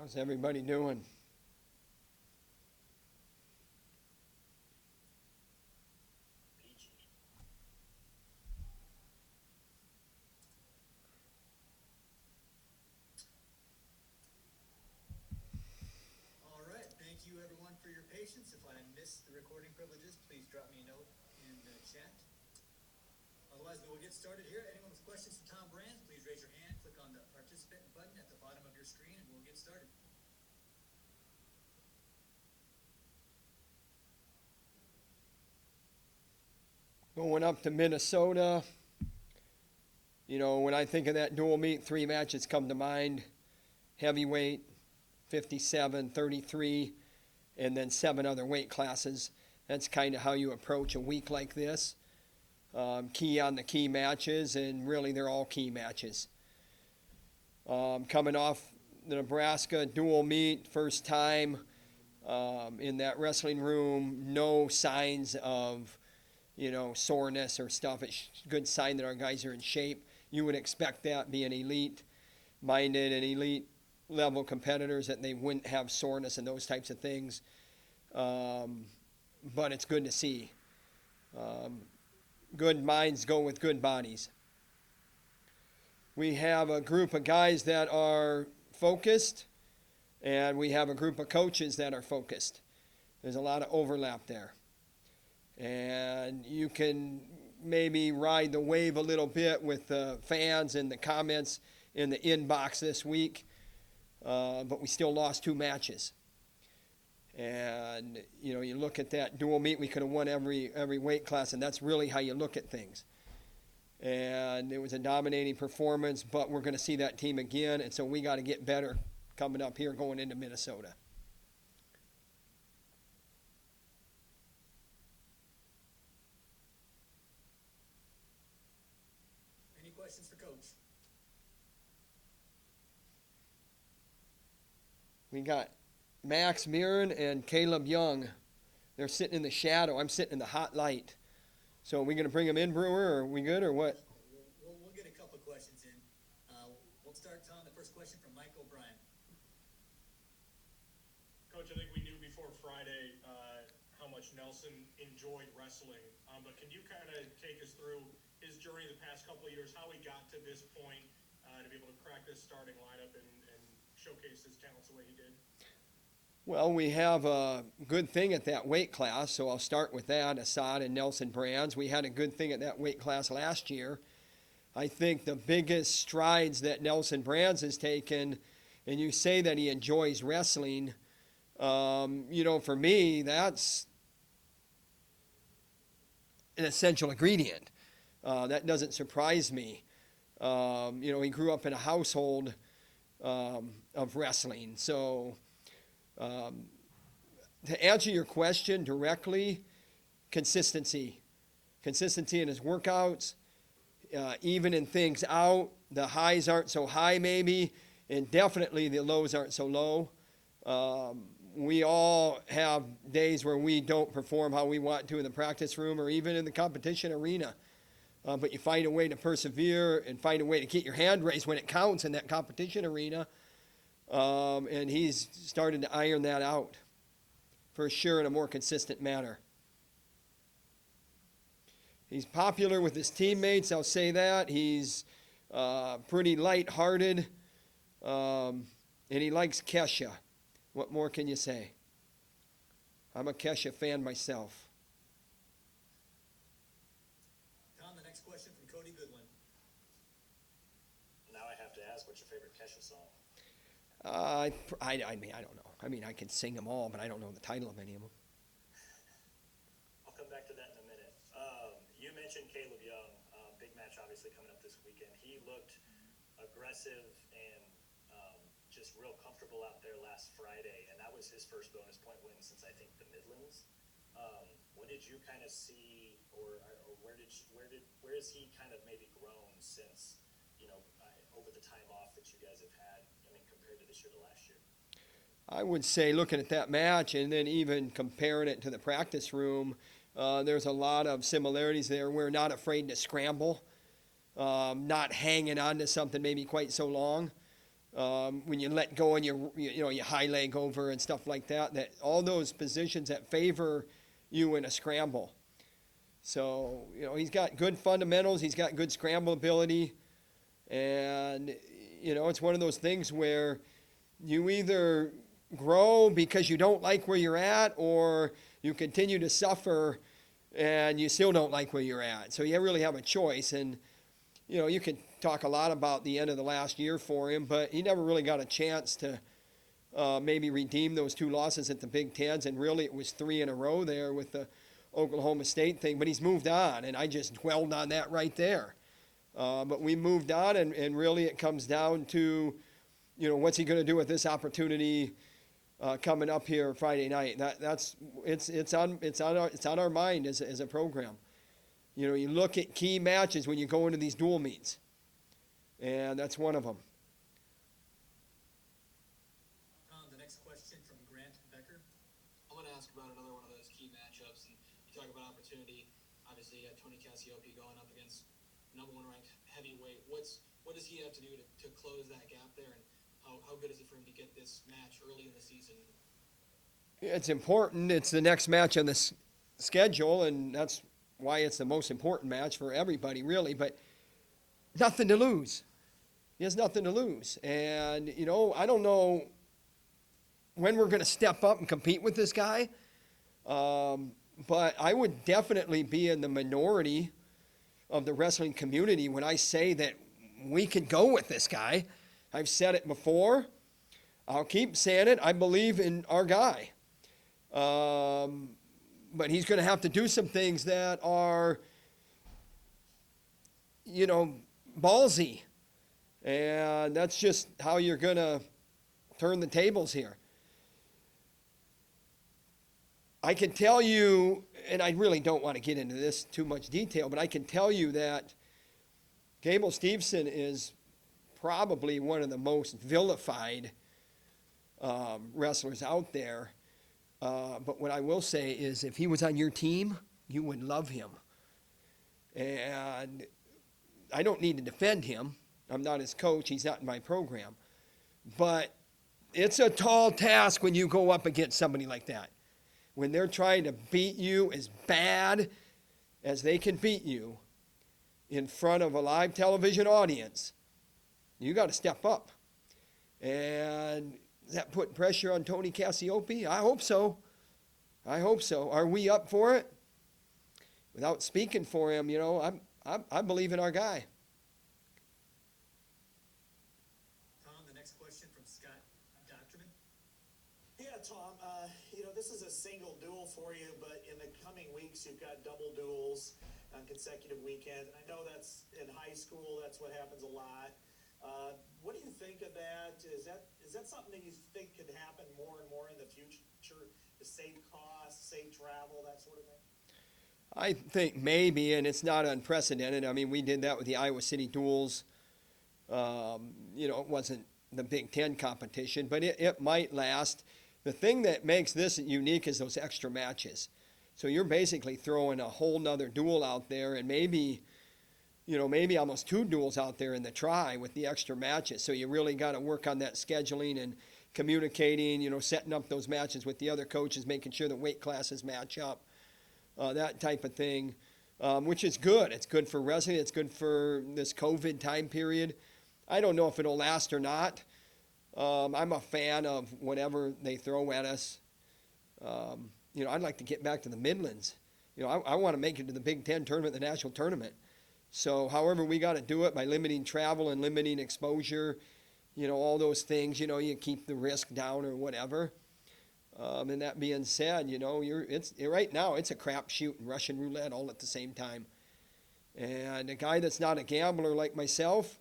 How's everybody doing? All right, thank you everyone for your patience. If I miss the recording privileges, please drop me a note in the chat. Otherwise, we will get started here. Anyone with questions for Tom Brand, please raise your hand, click on the participant button at the bottom of your screen, and we'll get started. Going up to Minnesota. You know, when I think of that dual meet, three matches come to mind. Heavyweight, 57, 33, and then 7 other weight classes. That's kind of how you approach a week like this. Key on the key matches, and really they're all key matches. Coming off the Nebraska dual meet, first time in that wrestling room, no signs of, soreness or stuff. It's a good sign that our guys are in shape. You would expect that, being elite-minded and elite-level competitors, that they wouldn't have soreness and those types of things. But it's good to see. Good minds go with good bodies. We have a group of guys that are focused, and we have a group of coaches that are focused. There's a lot of overlap there. And you can maybe ride the wave a little bit with the fans and the comments in the inbox this week, but we still lost 2 matches. And, you look at that dual meet, we could have won every weight class, and that's really how you look at things. And it was a dominating performance, but we're going to see that team again, and so we got to get better coming up here going into Minnesota. Any questions for Coach? We got Max Mirren and Caleb Young. They're sitting in the shadow. I'm sitting in the hot light. So are we going to bring them in, Brewer, or are we good, or what? We'll get a couple of questions in. We'll start, Tom. The first question from Mike O'Brien. Coach, I think we knew before Friday how much Nelson enjoyed wrestling. But can you kind of take us through his journey the past couple of years, how he got to this point to be able to crack this starting lineup and showcase his talents the way he did? Well, we have a good thing at that weight class, so I'll start with that, Assad and Nelson Brands. We had a good thing at that weight class last year. I think the biggest strides that Nelson Brands has taken, and you say that he enjoys wrestling, for me, that's an essential ingredient. That doesn't surprise me. He grew up in a household of wrestling, so... to answer your question directly, consistency. Consistency in his workouts, evening things out. The highs aren't so high maybe, and definitely the lows aren't so low. We all have days where we don't perform how we want to in the practice room or even in the competition arena. But you find a way to persevere and find a way to get your hand raised when it counts in that competition arena. And he's started to iron that out, for sure, in a more consistent manner. He's popular with his teammates, I'll say that. He's pretty lighthearted, and he likes Kesha. What more can you say? I'm a Kesha fan myself. Tom, the next question from Cody Goodwin. Now I have to ask, what's your favorite Kesha song? I mean, I don't know. I mean, I can sing them all, but I don't know the title of any of them. I'll come back to that in a minute. You mentioned Caleb Young. Big match obviously coming up this weekend. He looked aggressive and just real comfortable out there last Friday, and that was his first bonus point win since I think the Midlands. What did you kind of see, or where has he kind of maybe grown since, over the time off that you guys have had? Compared to this year to last year? I would say, looking at that match and then even comparing it to the practice room, there's a lot of similarities there. We're not afraid to scramble, not hanging on to something maybe quite so long. when you let go and you high leg over and stuff like that, that all those positions that favor you in a scramble. So, he's got good fundamentals. He's got good scramble ability. And, it's one of those things where you either grow because you don't like where you're at, or you continue to suffer and you still don't like where you're at. So you really have a choice. And, you can talk a lot about the end of the last year for him, but he never really got a chance to maybe redeem those 2 losses at the Big Tens. And really it was 3 in a row there with the Oklahoma State thing. But he's moved on, and I just dwelled on that right there. But we moved on, and really it comes down to, what's he going to do with this opportunity coming up here Friday night. It's on our mind as a program. You look at key matches when you go into these dual meets, and that's one of them. The next question from Grant Becker. I'm going to ask about another one of those key matchups, and you talk about opportunity. Obviously, Tony Cassidy going up against #1 ranked heavyweight. What does he have to do to close that gap there, and how good is it for him to get this match early in the season? It's important. It's the next match on the schedule, and that's why it's the most important match for everybody, really. But nothing to lose. He has nothing to lose. And, I don't know when we're going to step up and compete with this guy, but I would definitely be in the minority of the wrestling community when I say that we can go with this guy. I've said it before. I'll keep saying it. I believe in our guy. But he's going to have to do some things that are, ballsy. And that's just how you're going to turn the tables here. I can tell you, and I really don't want to get into this too much detail, but I can tell you that Gable Steveson is probably one of the most vilified wrestlers out there. But what I will say is, if he was on your team, you would love him. And I don't need to defend him. I'm not his coach. He's not in my program. But it's a tall task when you go up against somebody like that. When they're trying to beat you as bad as they can beat you in front of a live television audience, you got to step up. And does that put pressure on Tony Cassioppi? I hope so. I hope so. Are we up for it? Without speaking for him, I believe in our guy. Tom, the next question from Scott Docterman. Yeah, Tom, this is a single duel for you, but in the coming weeks, you've got double duels on consecutive weekends. I know that's in high school, that's what happens a lot. What do you think of that? Is that something that you think could happen more and more in the future to save costs, save travel, that sort of thing? I think maybe, and it's not unprecedented. I mean, we did that with the Iowa City duels. It wasn't the Big Ten competition, but it might last. The thing that makes this unique is those extra matches. So you're basically throwing a whole nother duel out there, and maybe almost 2 duels out there in the try with the extra matches. So you really got to work on that scheduling and communicating, setting up those matches with the other coaches, making sure the weight classes match up, that type of thing, which is good. It's good for wrestling. It's good for this COVID time period. I don't know if it'll last or not. I'm a fan of whatever they throw at us. I'd like to get back to the Midlands. I want to make it to the Big Ten tournament, the national tournament. So however we got to do it, by limiting travel and limiting exposure, all those things, you keep the risk down or whatever. And that being said, right now it's a crapshoot and Russian roulette all at the same time. And a guy that's not a gambler like myself,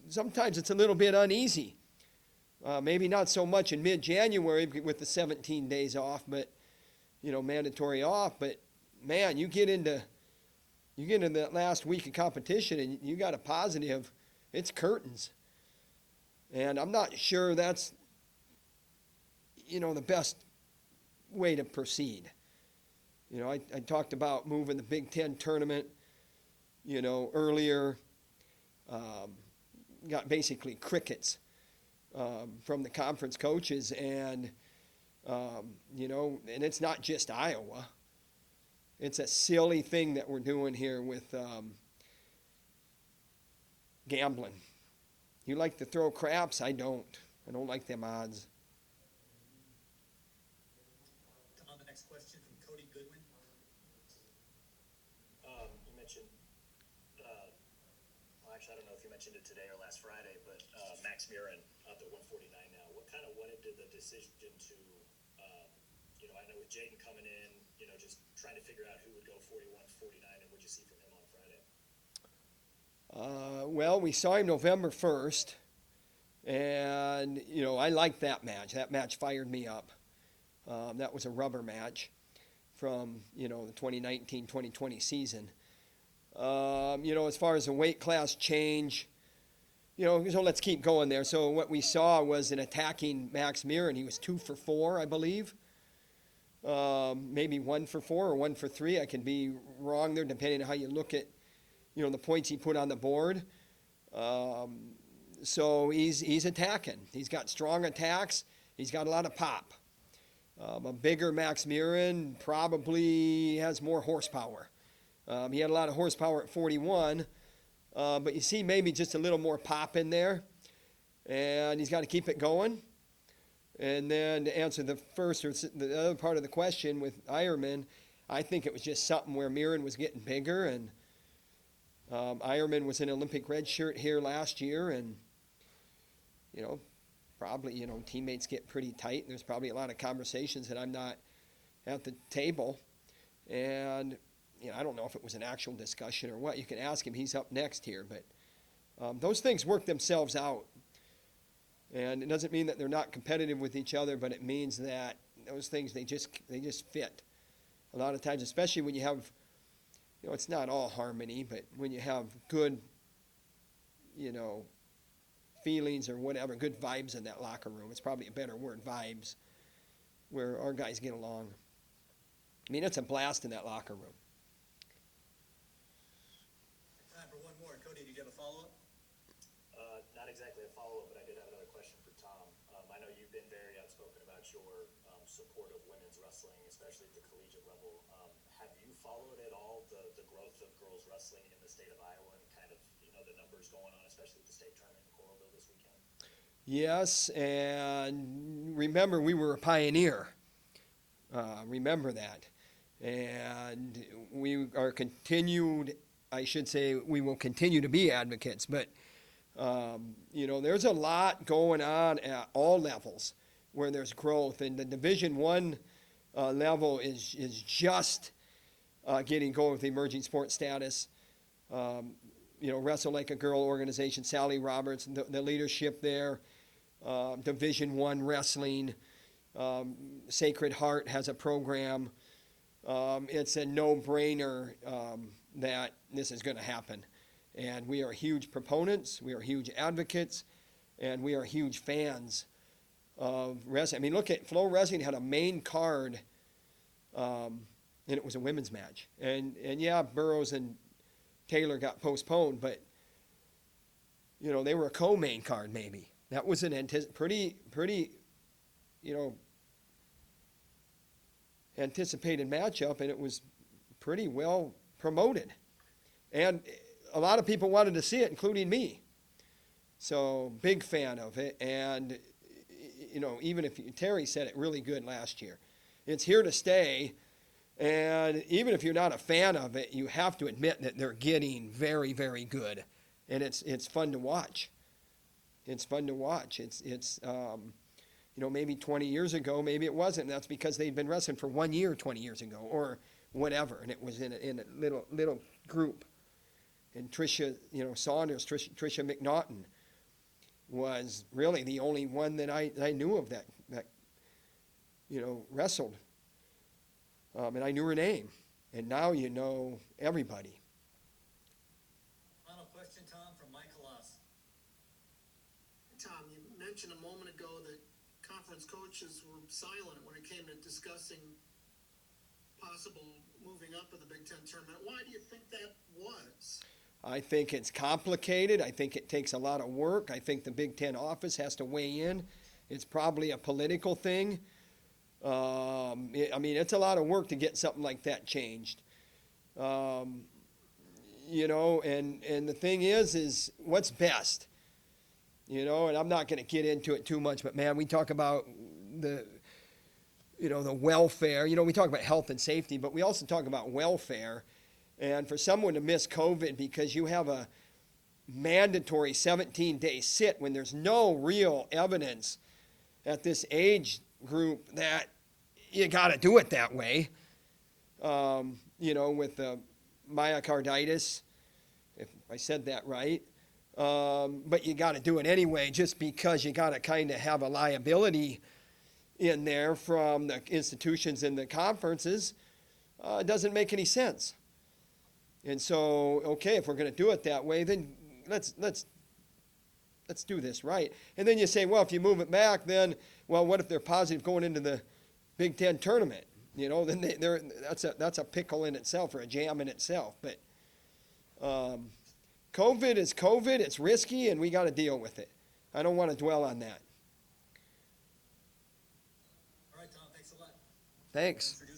sometimes it's a little bit uneasy. Maybe not so much in mid-January with the 17 days off, but mandatory off. But man, you get into that last week of competition and you got a positive, it's curtains. And I'm not sure that's the best way to proceed. I talked about moving the Big Ten tournament, earlier. got basically crickets from the conference coaches, and and it's not just Iowa. It's a silly thing that we're doing here with gambling. You like to throw craps? I don't. I don't like them odds. Tom, the next question from Cody Goodwin. You mentioned, well, actually, I don't know if you mentioned it today or last Friday, but Max Murin up at 149 now. What kind of went into the decision to, I know with Jaden coming in, just trying to figure out who would go 41, 49, and what'd you see from him on Friday? Well, we saw him November 1st, and, I liked that match. That match fired me up. That was a rubber match from, the 2019-2020 season. As far as the weight class change, so let's keep going there. So what we saw was an attacking Max Murin. He was 2 for 4, I believe. Maybe 1 for 4 or 1 for 3. I can be wrong there, depending on how you look at, the points he put on the board. So he's attacking. He's got strong attacks. He's got a lot of pop. A bigger Max Murin probably has more horsepower. He had a lot of horsepower at 41, but you see maybe just a little more pop in there, and he's got to keep it going. And then to answer the first or the other part of the question with Ironman, I think it was just something where Murin was getting bigger, and Ironman was an Olympic red shirt here last year, and probably teammates get pretty tight. There's probably a lot of conversations that I'm not at the table, and I don't know if it was an actual discussion or what. You can ask him. He's up next here, but those things work themselves out. And it doesn't mean that they're not competitive with each other, but it means that those things, they just fit. A lot of times, especially when you have, it's not all harmony, but when you have good, feelings or whatever, good vibes in that locker room. It's probably a better word, vibes, where our guys get along. I mean, it's a blast in that locker room. Time for one more. Cody, did you have a follow-up? Not exactly a follow-up, but I did have another question for Tom. I know you've been very outspoken about your support of women's wrestling, especially at the collegiate level. Have you followed at all the growth of girls wrestling in the state of Iowa and kind of, the numbers going on, especially with the state tournament in Coralville this weekend? Yes, and remember, we were a pioneer. Remember that. And we are continued, I should say, we will continue to be advocates, but there's a lot going on at all levels where there's growth, and the Division I level is just getting going with the emerging sports status. Wrestle Like a Girl organization, Sally Roberts, the leadership there. Division I wrestling, Sacred Heart has a program. It's a no-brainer that this is going to happen. And we are huge proponents, we are huge advocates, and we are huge fans of wrestling. I mean, look at Flow Wrestling had a main card, and it was a women's match. And yeah, Burroughs and Taylor got postponed, but, they were a co-main card maybe. That was an pretty, anticipated matchup, and it was pretty well promoted. And a lot of people wanted to see it, including me. So, big fan of it. And, even if Terry said it really good last year, it's here to stay. And even if you're not a fan of it, you have to admit that they're getting very, very good. And it's fun to watch. It's fun to watch. It's maybe 20 years ago, maybe it wasn't. That's because they'd been wrestling for 1 year 20 years ago or whatever. And it was in a little group. And Tricia, Saunders, Tricia McNaughton was really the only one that I knew of that wrestled. And I knew her name. And now you know everybody. Final question, Tom, from Mike Halas. Tom, you mentioned a moment ago that conference coaches were silent when it came to discussing possible moving up of the Big Ten tournament. Why do you think that was? I think it's complicated. I think it takes a lot of work. I think the Big Ten office has to weigh in. It's probably a political thing. I mean, it's a lot of work to get something like that changed. You know, and the thing is what's best? You know, and I'm not going to get into it too much, but man, we talk about the welfare. You know, we talk about health and safety, but we also talk about welfare. And for someone to miss COVID because you have a mandatory 17-day sit when there's no real evidence at this age group that you got to do it that way, you know, with the myocarditis, if I said that right. But you got to do it anyway just because you got to kind of have a liability in there from the institutions and the conferences. It doesn't make any sense. And so, okay, if we're going to do it that way, then let's do this right. And then you say, well, if you move it back, then, well, what if they're positive going into the Big Ten tournament? You know, then that's a pickle in itself or a jam in itself. But COVID is COVID. It's risky, and we got to deal with it. I don't want to dwell on that. All right, Tom, thanks a lot. Thanks. Thanks for doing